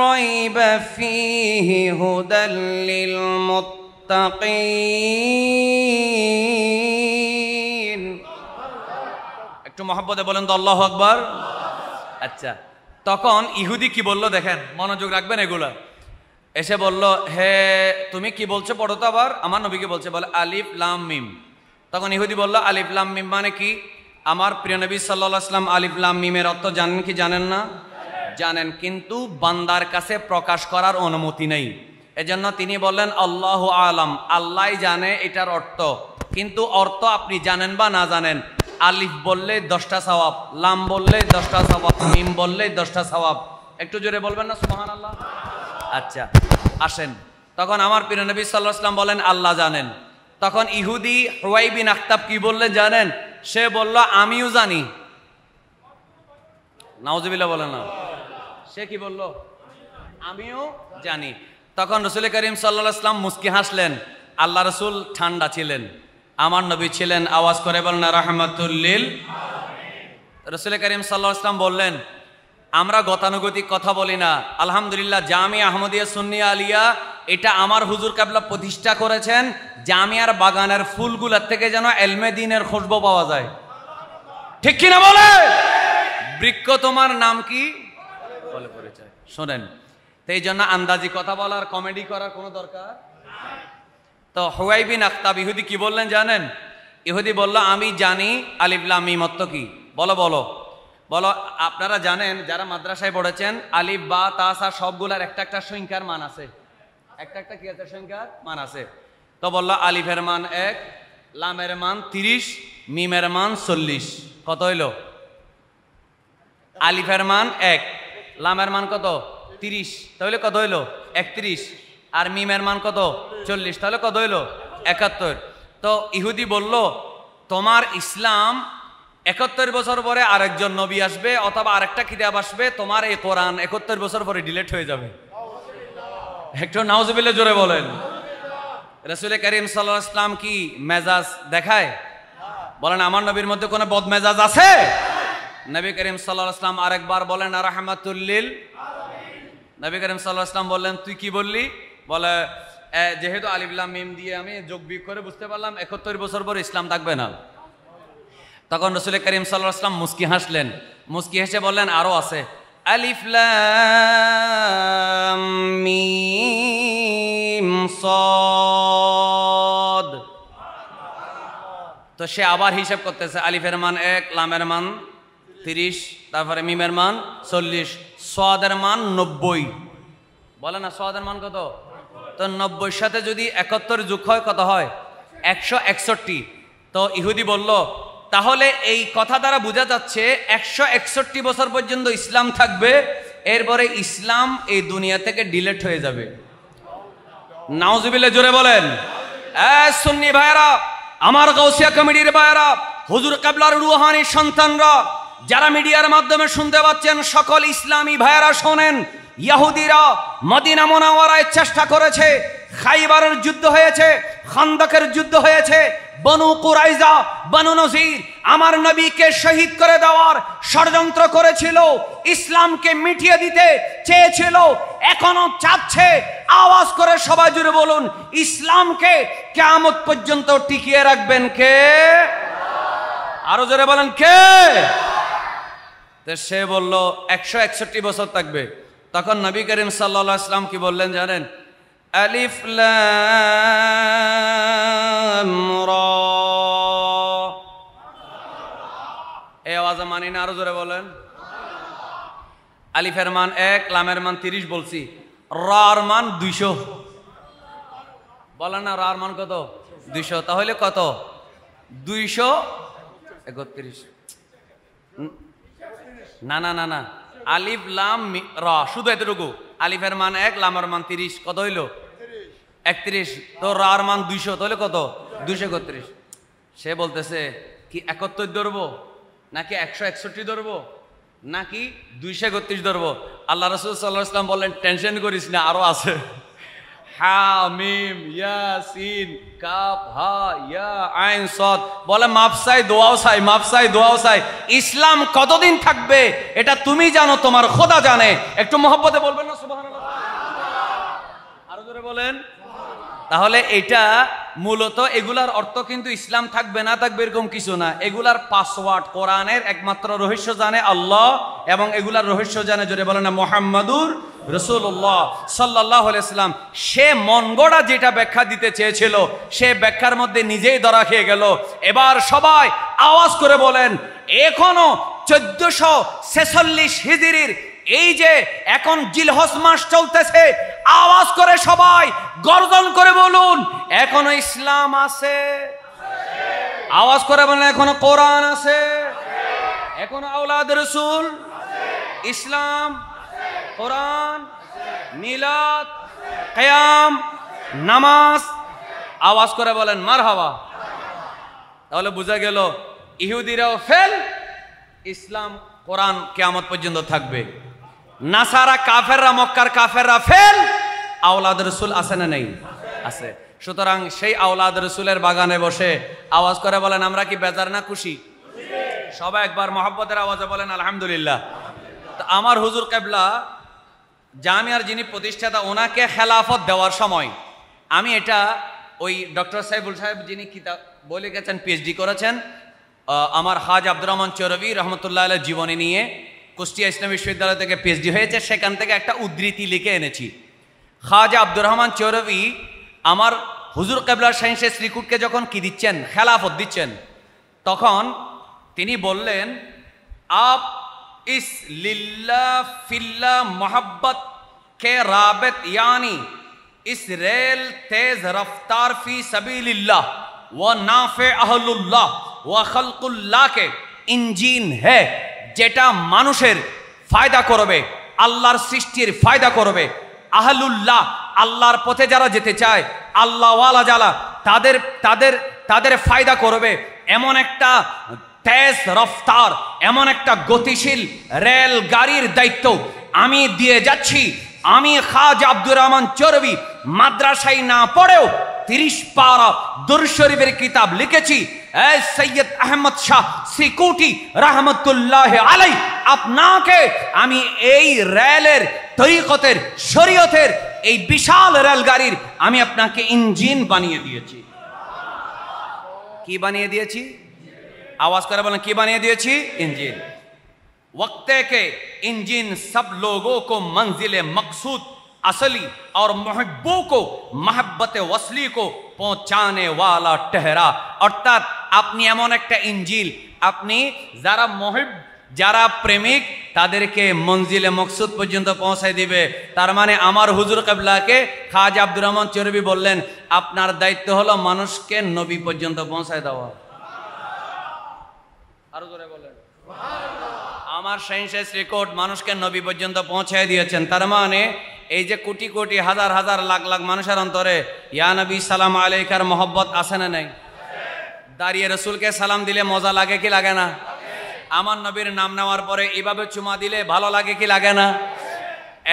রাইবা ফীহি হুদাল লিল মুত্তাকিন। একটু মহব্বতে বলেন তো আল্লাহু আকবার। আচ্ছা, তখন ইহুদি কি বলল দেখেন, মনোযোগ রাখবেন এগুলা। এসে বলল, হে তুমি কি বলছো পড়ো তো আবার। আমার নবীকে বলছে, বলে আলিফ লাম মিম। তখন ইহুদি বলল, আলিফ লাম মিম মানে কি? আমার প্রিয় নবী সাল্লাল্লাহু আলাইহি ওয়াসাল্লাম আলিফ লাম মিমের অর্থ জানেন কি জানেন না? জানেন, কিন্তু বান্দার কাছে প্রকাশ করার অনুমতি নেই। এজন্য তিনি বললেন আল্লাহু আলাম, আল্লাহ জানে এটার অর্থ, কিন্তু অর্থ আপনি জানেন বা না জানেন, আলিফ বললে 10টা সওয়াব, লাম বললে 10টা সওয়াব, মিম বললে 10টা সওয়াব। একটু জোরে বলবেন না সুবহানাল্লাহ? আচ্ছা আসেন, তখন আমার প্রিয় নবী সাল্লাল্লাহু আলাইহি ওয়াসাল্লাম বলেন আল্লাহ জানেন। তখন ইহুদি হুয়াই বিন আখতাব কি বললেন জানেন? সে বলল আমিও জানি। নাউজুবিল্লাহ বলেন না। সে কি বলল? আমিও জানি। তখন রাসূল করিম সাল্লাল্লাহু আলাইহি ওয়াসাল্লাম মুস্কি হাসলেন। আল্লাহ রাসূল ঠান্ডা ছিলেন, আমার নবী ছিলেন আওয়াজ করে বলেন রাহমাতুল লিল আলামিন। রাসূল করিম সাল্লাল্লাহু আলাইহি ওয়াসাল্লাম বললেন, আমরা গতানুগতিক কথা বলি না। আলহামদুলিল্লাহ জামিয়া আহমদিয়া সুন্নিয়া আলিয়া এটা আমার হুজুর কাবলা প্রতিষ্ঠা করেছেন। জামিয়ার বাগানের ফুলগুলোর থেকে যেন এলমে দ্বীনের খুশবু পাওয়া যায়। ঠিক কিনা বলে? বৃক্ষ তোমার নাম কি? বলে পরিচয়। শোনেন, তো এই জন্য আন্দাজি কথা বলার, কমেডি করার কোনো দরকার। তো হুয়াই বিন আখতাব ইহুদি কি বললেন জানেন? ইহুদি বলল আমি জানি আলিফ লাম মিম অর্থ কি। বলো বলো বলো। আপনারা জানেন যারা মাদ্রাসায় পড়েছেন, আলিফ বা তা সা সবগুলার একটা একটা সংখ্যার মান আছে, একটা একটা কি আছে? সংখ্যার মান আছে। তো বললো আলিফের মান 1, লামের মান 30, মিমের মান 40। কত হইল? আলিফের মান 1, লামের মান কত? 30, তাহলে কত হইল? 31। আর মিমের মান কত? 40, তাহলে কত হইল? 71। তো ইহুদি বলল তোমার ইসলাম 71 বছর পরে আরেকজন নবী আসবে অথবা আরেকটা কিতাব আসবে, তোমার এই কোরআন 71 বছর পরে ডিলিট হয়ে যাবে। একটু নাউজুবিল্লাহ জোরে বলেন। রাসূল করিম সাল্লাল্লাহু আলাইহি ওয়াসাল্লাম কি মেজাজ দেখায়? বলেন আমার নবীর মধ্যে কোনো বদ মেজাজ আছে? নবী করিম সাল্লাল্লাহু আলাইহি ওয়াসাল্লাম আরেকবার বলেন রাহমাতুল লিল আলামিন। নবী করিম সাল্লাল্লাহু আলাইহি ওয়াসাল্লাম বললেন তুই কি বললি? বলে যেহেতু আলিফ লাম মিম দিয়ে আমি যোগ বিয়োগ করে বুঝতে পারলাম 71 বছর পর ইসলাম থাকবে না। তখন রাসূল করিম সাল্লাল্লাহু আলাইহি ওয়াসাল্লাম মুস্কি হাসলেন, মুস্কি হেসে বললেন আরো আছে, আলিফ লাম মিম সাদ। তো সে আবার হিসাব করতেছে, আলিফের মান 1, লামের মান 30, তারপরে মিমের মান 40, সোয়াদের মান 90। বলে না সোয়াদের মান কত? তো 90 সাথে যদি 71 যোগ হয় কত হয়? 161। তো ইহুদি বলল তাহলে এই কথা দ্বারা বোঝা যাচ্ছে 161 বছর পর্যন্ত ইসলাম থাকবে, এরপরে ইসলাম এই দুনিয়া থেকে ডিলিট হয়ে যাবে। নাউজুবিল্লাহ, জোরে বলেন। সুন্নি ভাইরা, আমার গাউসিয়া কমিটির ভাইরা, হুজুর কিবলার রুহানি সন্তানরা, যারা মিডিয়ার মাধ্যমে শুনতে পাচ্ছেন, সকল ইসলামী ভাইরা শোনেন। ইহুদিরা মদিনা মুনাওয়ারায় চেষ্টা করেছে, খাইবারের যুদ্ধ হয়েছে, খান্দকের যুদ্ধ হয়েছে, বনু কুরাইজা, বনু নজির আমার নবীকে শহীদ করে দেওয়ার ষড়যন্ত্র করেছিল, ইসলামকে মিটিয়ে দিতে চেয়েছিল, এখনো চাচ্ছে। আওয়াজ করে সবাই জুড়ে বলুন, ইসলামকে কিয়ামত পর্যন্ত টিকিয়ে রাখবেন কে? আরো জোরে বলেন কে? তো সে বলল 161 বছর থাকবে। তখন নবী করিম সাল্লাল্লাহু আলাইহি ওয়াসাল্লাম কি বললেন জানেন? আলিফ লাম রা। এই আওয়াজে মানি না? আরো জোরে বলেন। আলিফের মান 1, লামের মান 30 বলছি, রার মান 200। বলেন না, রার মান কত? 200। তাহলে কত? 231। না না না না, আলিফ লাম রা, শুধু এতটুকু। আলিফের মান 1, লামের মান 30, কত হইল? 31। তো রার মান 200, তাহলে কত? 231। সে বলতেছে কি 71 ধরবো নাকি 161 ধরবো নাকি 231 ধরবো? আল্লাহ রাসূল সাল্লাল্লাহু আলাইহি ওয়াসাল্লাম বললেন, টেনশন করিস না, আরো আছে। হা মিম ইয়াসিন কাফ হা ইয়া আইন সাদ। বলে মাফ চাই, দোয়াও চাই, মাফ চাই, দোয়াও চাই। ইসলাম কতদিন থাকবে এটা তুমি জানো, তোমার খোদা জানে। একটু মহব্বতে বলবেন না সুবহানাল্লাহ? আরো জোরে বলেন। তাহলে এটা মূলত এগুলার অর্থ কিন্তু ইসলাম থাকবে না থাকবে এরকম কিছু না। এগুলার পাসওয়ার্ড কোরআনের একমাত্র রহস্য জানে আল্লাহ, এবং এগুলার রহস্য জানে, জোরে বলেন না, মুহাম্মাদুর রাসূলুল্লাহ সাল্লাল্লাহু আলাইহি ওয়াসাল্লাম। সে মনগড়া যেটা ব্যাখ্যা দিতে চেয়েছিল, সে ব্যাখ্যার মধ্যে নিজেই ধরা খেয়ে গেল। এবার সবাই আওয়াজ করে বলেন, এখনো 1446 হিজরির এই যে এখন জিলহজ মাস চলতেছে, আওয়াজ করে সবাই গর্জন করে বলুন, এখনো ইসলাম আছে। আওয়াজ করে বলেন, এখনো কোরআন আছে, এখনো আওলাদ রাসূল, ইসলাম, কোরআন, মিলাদ, কিয়াম, নামাজ। আওয়াজ করে বলেন মারহাবা। তাহলে বোঝা গেল ইহুদিরাও ফেল, ইসলাম কোরআন কিয়ামত পর্যন্ত থাকবে। নাসারা কাফেররা, মক্কার কাফেররা ফেল, আওলাদ রাসূল আছে না নেই? আছে। সুতরাং সেই আওলাদ রাসূলের বাগানে বসে আওয়াজ করে বলেন, আমরা কি বেজার না খুশি? সবাই একবার মহব্বতের আওয়াজে বলেন আলহামদুলিল্লাহ। তো আমার হুজুর কিবলা জামিয়ার যিনি প্রতিষ্ঠাতা, ওনাকে খেলাফত দেওয়ার সময় আমি এটা ওই ডক্টর সাইফুল সাহেব যিনি কিতাব বলে গেছেন, পিএইচডি করেছেন, আমার হাজ আব্দুর রহমান চৌরভী রহমতুল্লাহ আলাইহির জীবনী নিয়ে কুষ্টিয়া ইসলামী বিশ্ববিদ্যালয় থেকে পিএইচডি হয়েছে, সেখান থেকে একটা উদ্ধৃতি লিখে এনেছি। খাজা আব্দুর রহমান চৌরভী আমার হুজুর কিবলার শাহিনশে শ্রীকুটকে যখন কি দিচ্ছেন, খেলাফত দিচ্ছেন, তখন তিনি বললেন, আপ ইস লিল্লাহ ফিল্লাহ মোহাব্বত কে রাবেত यानी इस रेल तेज रफ्तार फी सबीलिल्लाह व नाफे अहलुल्लाह व खल्कुल्लाह के इंजिन है, যেটা মানুষের ফায়দা করবে, আল্লাহর সৃষ্টির ফায়দা করবে। আহলুল্লাহ, আল্লাহর পথে যারা যেতে চায়, আল্লাহওয়ালা যারা, তাদের তাদের তাদের ফায়দা করবে। এমন একটা তেজ রফতার, এমন একটা গতিশীল রেল গাড়ির দায়িত্ব আমি দিয়ে যাচ্ছি। আমি খাজা আব্দুর রহমান চৌরভী মাদ্রাসায় না পড়েও 30 পারা দুরূদ শরীফের কিতাব লিখেছি। এই সৈয়দ আহমদ শাহ শ্রীকুটি রহমতুল্লাহ আলাইহি, আপনাকে আমি এই রেলের তরিকতের শরীয়তের এই বিশাল রেলগাড়ির আমি আপনাকে ইঞ্জিন বানিয়ে দিয়েছি। কি বানিয়ে দিয়েছি? आवाज कर बोलें, की बनिए दिए इंजिन। वक्ते के इंजिन सब लोगों को मंजिल मकसूद असली और महब्बों को महब्बत वसली को पहुंचाने वाला ठहरा। अर्थात अपनी एमन एक इंजिल अपनी যারা যারা প্রেমিক তাদেরকে মঞ্জিলে মকসুদ পর্যন্ত পৌঁছায় দিবে। তার মানে আমার হুজুর কিবলাকে খাজা আব্দুর রহমান চৌরবি বললেন, আপনার দায়িত্ব হলো মানুষকে নবী পর্যন্ত পৌঁছায় দেওয়া। আরো জোরে বলেন। আমার সাইন্সেস রেকর্ড মানুষকে নবী পর্যন্ত পৌঁছায় দিয়েছেন। তার মানে এই যে কোটি কোটি হাজার হাজার লাখ লাখ মানুষের অন্তরে ইয়া নবী সালাম আলাইকার মহব্বত আছে না নাই? দাঁড়িয়ে রসুলকে সালাম দিলে মজা লাগে কি লাগে না? আমার নবীর নাম নেওয়ার পরে এভাবে চুমা দিলে ভালো লাগে কি লাগে না?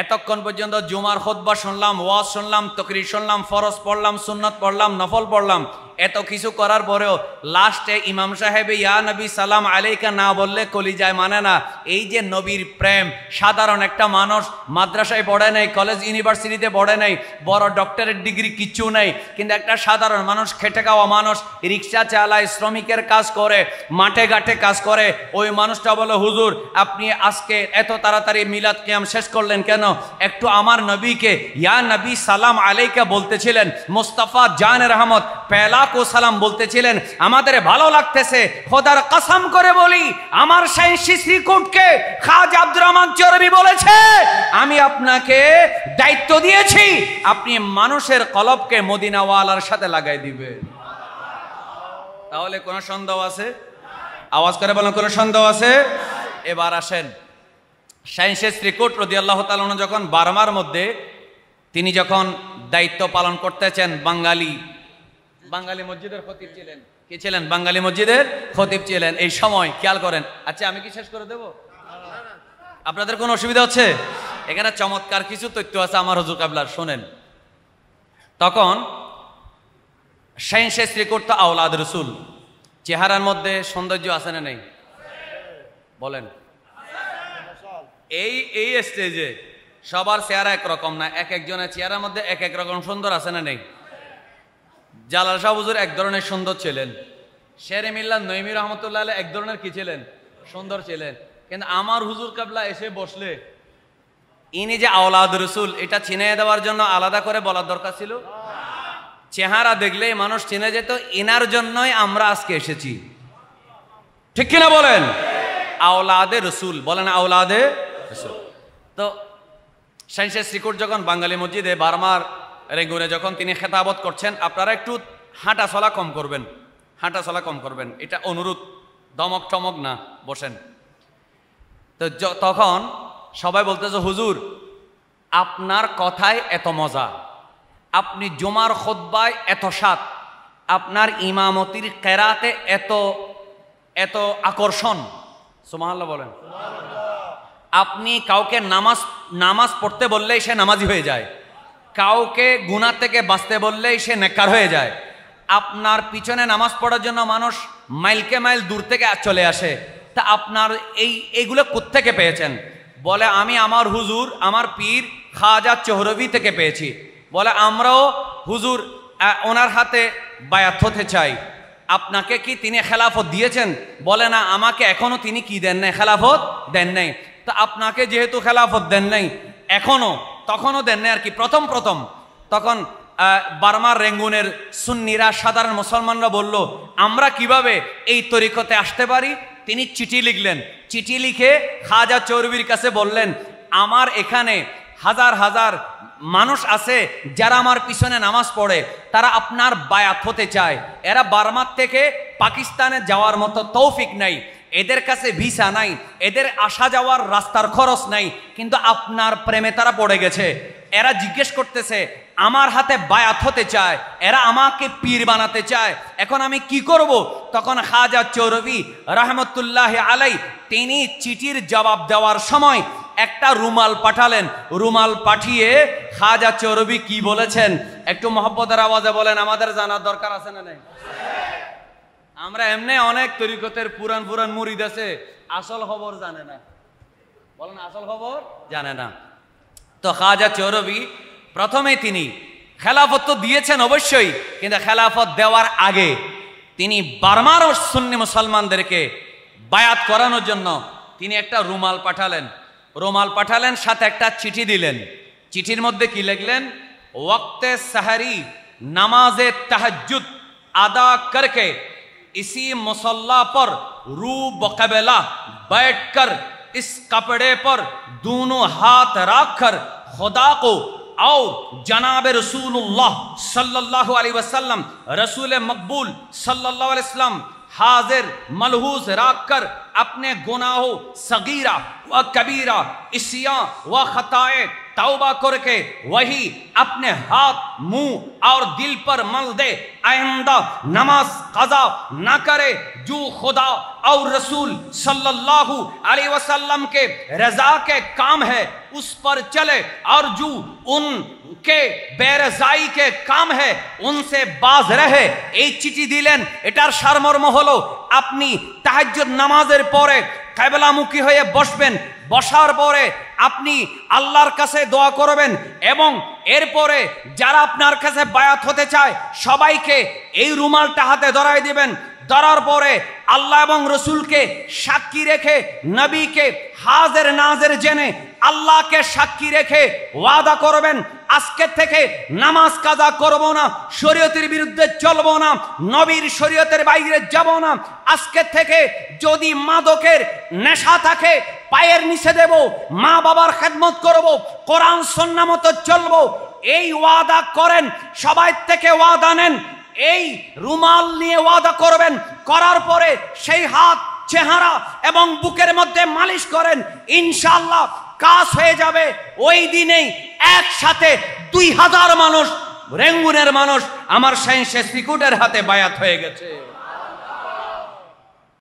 এতক্ষণ পর্যন্ত জুমার খুতবা শুনলাম, ওয়াজ শুনলাম, তাকরীর শুনলাম, ফরজ পড়লাম, সুন্নত পড়লাম, নফল পড়লাম, এত কিছু করার পরেও লাস্টে ইমাম সাহেব ইয়া নবী সালাম আলাইকা না বললে কলিজায় মানে না। এই যে নবীর প্রেম, সাধারণ একটা মানুষ মাদ্রাসায় পড়ে নাই, কলেজ ইউনিভার্সিটিতে পড়ে নাই, বড় ডক্টরেট ডিগ্রি কিচ্ছু নেই, কিন্তু একটা সাধারণ মানুষ, খেটে খাওয়া মানুষ, রিক্সা চালায়, শ্রমিকের কাজ করে, মাঠে ঘাটে কাজ করে, ওই মানুষটা বলে, হুজুর আপনি আজকে এত তাড়াতাড়ি মিলাদ কিয়াম শেষ করলেন কেন? একটু আমার নবীকে ইয়া নবী সালাম আলাইকা বলতেছিলেন, মুস্তাফা জান রহমত পেলা কো সালাম বলতেছিলেন, আমাদের ভালো লাগতেছে। খোদার কসম করে বলি, আমার সাইন্সিস রিকোর্ডকে খাজা আব্দুর রহমান চৌরবি বলেছে, আমি আপনাকে দায়িত্ব দিয়েছি, আপনি মানুষের কলবকে মদিনাওয়ালার সাথে লাগাই দিবেন। তাহলে কোনো সন্দেহ আছে? আওয়াজ করে বলেন, কোনো সন্দেহ আছে? এবার আসেন, সাইন্সিস রিকোর্ড রাদিয়াল্লাহু তাআলা আনহু যখন বার্মার মধ্যে তিনি যখন দায়িত্ব পালন করতেছেন, বাঙালি মসজিদের খতিব ছিলেন। কি ছিলেন? বাঙালি মসজিদের খতিব ছিলেন। এই সময় খেয়াল করেন, আচ্ছা আমি কি শেষ করে দেব? আপনাদের কোনো অসুবিধা হচ্ছে? এখানে চমৎকার কিছু তথ্য আছে আমার হুজুর কিবলার, শোনেন। তখন সাইন্সিস রিকোর্ড তো আওলাদ রসুল, চেহারার মধ্যে সৌন্দর্য আছে না নেই? বলেন। এই স্টেজে সবার চেহারা একরকম না, এক একজনের চেহারার মধ্যে এক এক রকম সুন্দর আছে না নেই? জালাল শাহ হুজুর এক ধরনের সুন্দর ছিলেন, শেরে মিল্লাত নঈমী রহমতুল্লাহ আলাইহি এক ধরনের কি ছিলেন? সুন্দর ছিলেন। কিন্তু আমার হুজুর কিবলা এসে বসলে ইনি যে আওলাদ রসুল, এটা চিনে দেওয়ার জন্য আলাদা করে বলার দরকার ছিল? চেহারা দেখলেই মানুষ চিনে যেত, ইনার জন্যই আমরা আজকে এসেছি। ঠিক কিনা বলেন? আওলাদে রসুল, বলেন আওলাদে রসুল। তো সাইন্সিস রিকোর্ড যখন বাঙালি মসজিদে বার্মার রেঙ্গুনে যখন তিনি খেতাবত করছেন, আপনারা একটু হাঁটা চলা কম করবেন, হাঁটা চলা কম করবেন, এটা অনুরোধ, দমক টমক না, বসেন। তো তখন সবাই বলতেছে, হুজুর আপনার কথায় এত মজা, আপনি জুমার খুতবায় এত স্বাদ, আপনার ইমামতির কেরাতে এত এত আকর্ষণ, সুবহানাল্লাহ বলেন। আপনি কাউকে নামাজ পড়তে বললেই সে নামাজি হয়ে যায়, কাউকে গুনাহ থেকে বাঁচতে বললেই সে নেককার হয়ে যায়। আপনার পিছনে নামাজ পড়ার জন্য মানুষ মাইলকে মাইল দূর থেকে চলে আসে। তা আপনার এইগুলো কোত্থেকে পেয়েছেন? বলে, আমি আমার হুজুর, আমার পীর খাজা চৌরবি থেকে পেয়েছি। বলে, আমরাও হুজুর ওনার হাতে বায়াত হতে চাই। আপনাকে কি তিনি খেলাফত দিয়েছেন? বলে, না, আমাকে এখনো তিনি কি দেন নাই, খেলাফত দেন নাই। তা আপনাকে যেহেতু খেলাফত দেন নাই এখনো, তখনও দেন নাই আর কি, প্রথম তখন বার্মার রেঙ্গুনের সুন্নিরা, সাধারণ মুসলমানরা বলল, আমরা কিভাবে এই তরিকতে আসতে পারি? তিনি চিঠি লিখলেন, চিঠি লিখে খাজা চৌরবির কাছে বললেন, আমার এখানে হাজার হাজার মানুষ আছে যারা আমার পিছনে নামাজ পড়ে, তারা আপনার বায়াত হতে চায়। এরা বার্মার থেকে পাকিস্তানে যাওয়ার মতো তৌফিক নাই, এদের কাছে ভিসা নাই, এদের আসা যাওয়ার রাস্তার খরচ নাই, কিন্তু আপনার প্রেমে তারা পড়ে গেছে। এরা জিজ্ঞেস করতেছে, আমার হাতে বায়াত হতে চায়, এরা আমাকে পীর বানাতে চায়, এখন আমি কি করব? তখন খাজা চৌরবি রহমতুল্লাহ আলাই তিনি চিঠির জবাব দেওয়ার সময় একটা রুমাল পাঠালেন। রুমাল পাঠিয়ে খাজা চৌরবি কি বলেছেন একটু মহব্বতের আওয়াজে বলেন, আমাদের জানার দরকার আছে না নেই? আমরা এমনি অনেক তরিকতের পুরান মুরিদ আছে, আসল খবর জানে না। বলেন, আসল খবর জানে না। তো খাজা চৌরবি প্রথমে তিনি খেলাফত তো দিয়েছেন অবশ্যই, কিন্তু খেলাফত দেওয়ার আগে তিনি বার্মার সুন্নি মুসলমানদেরকে বায়াত করানোর জন্য তিনি একটা রুমাল পাঠালেন, সাথে একটা চিঠি দিলেন। চিঠির মধ্যে কি লিখলেন? ওয়াক্তে সাহারি নামাজে তাহাজ্জুদ আদা করকে इसी मुसल्ला पर रू बकबला बैठकर इस कपड़े पर दोनों हाथ रखकर खुदा को और जनाब रसूलुल्लाह सल्लल्लाहु अलैहि वसल्लम रसूल मकबूल सल्लल्लाहु अलैहि वसल्लम हाजिर मलहूज रखकर अपने गुनाहों सगीरा व कबीरा इसियां व खताए तौबा करके वही अपने हाथ मुंह और दिल पर मल दे, आइंदा नमाज कज़ा न करे, जो खुदा और रसूल सल्लल्लाहु अलैहि वसल्लम के रजा के काम है उस पर चले, और जो उनके बेरजाई के काम है उनसे बाज रहे। এই চিঠি দিলেন, এটার সারমর্ম হলো আপনি তাহাজ্জুদ নামাজের পরে কিবলামুখী হয়ে বসবেন, বসার পরে আপনি আল্লাহর কাছে দোয়া করবেন এবং এরপরে যারা আপনার কাছে বায়াত হতে চায় সবাইকে এই রুমালটা হাতে ধরাই দিবেন। ধরার পরে আল্লাহ এবং রসুলকে সাক্ষী রেখে, নবীকে হাজির নাজির জেনে, আল্লাহকে সাক্ষী রেখে ওয়াদা করবেন আজকে থেকে নামাজ কাজা করব না, শরীয়তের বিরুদ্ধে চলবো না, নবীর শরীয়তের বাইরে যাব না, আজকে থেকে যদি মাদকের নেশা থাকে পায়ের নিচে দেব, মা বাবার খেদমত করব, কোরআন সুন্নাহ মতো চলবো। এই ওয়াদা করেন, সবাই থেকে ওয়াদা নেন, এই রুমাল নিয়ে ওয়াদা করবেন, করার পরে সেই হাত চেহারা এবং বুকের মধ্যে মালিশ করেন, ইনশাআল্লাহ কাজ হয়ে যাবে। ওই দিনেই একসাথে 2000 মানুষ, রেঙ্গুনের মানুষ আমার সাইন্সে সিকুটের হাতে বায়াত হয়ে গেছে।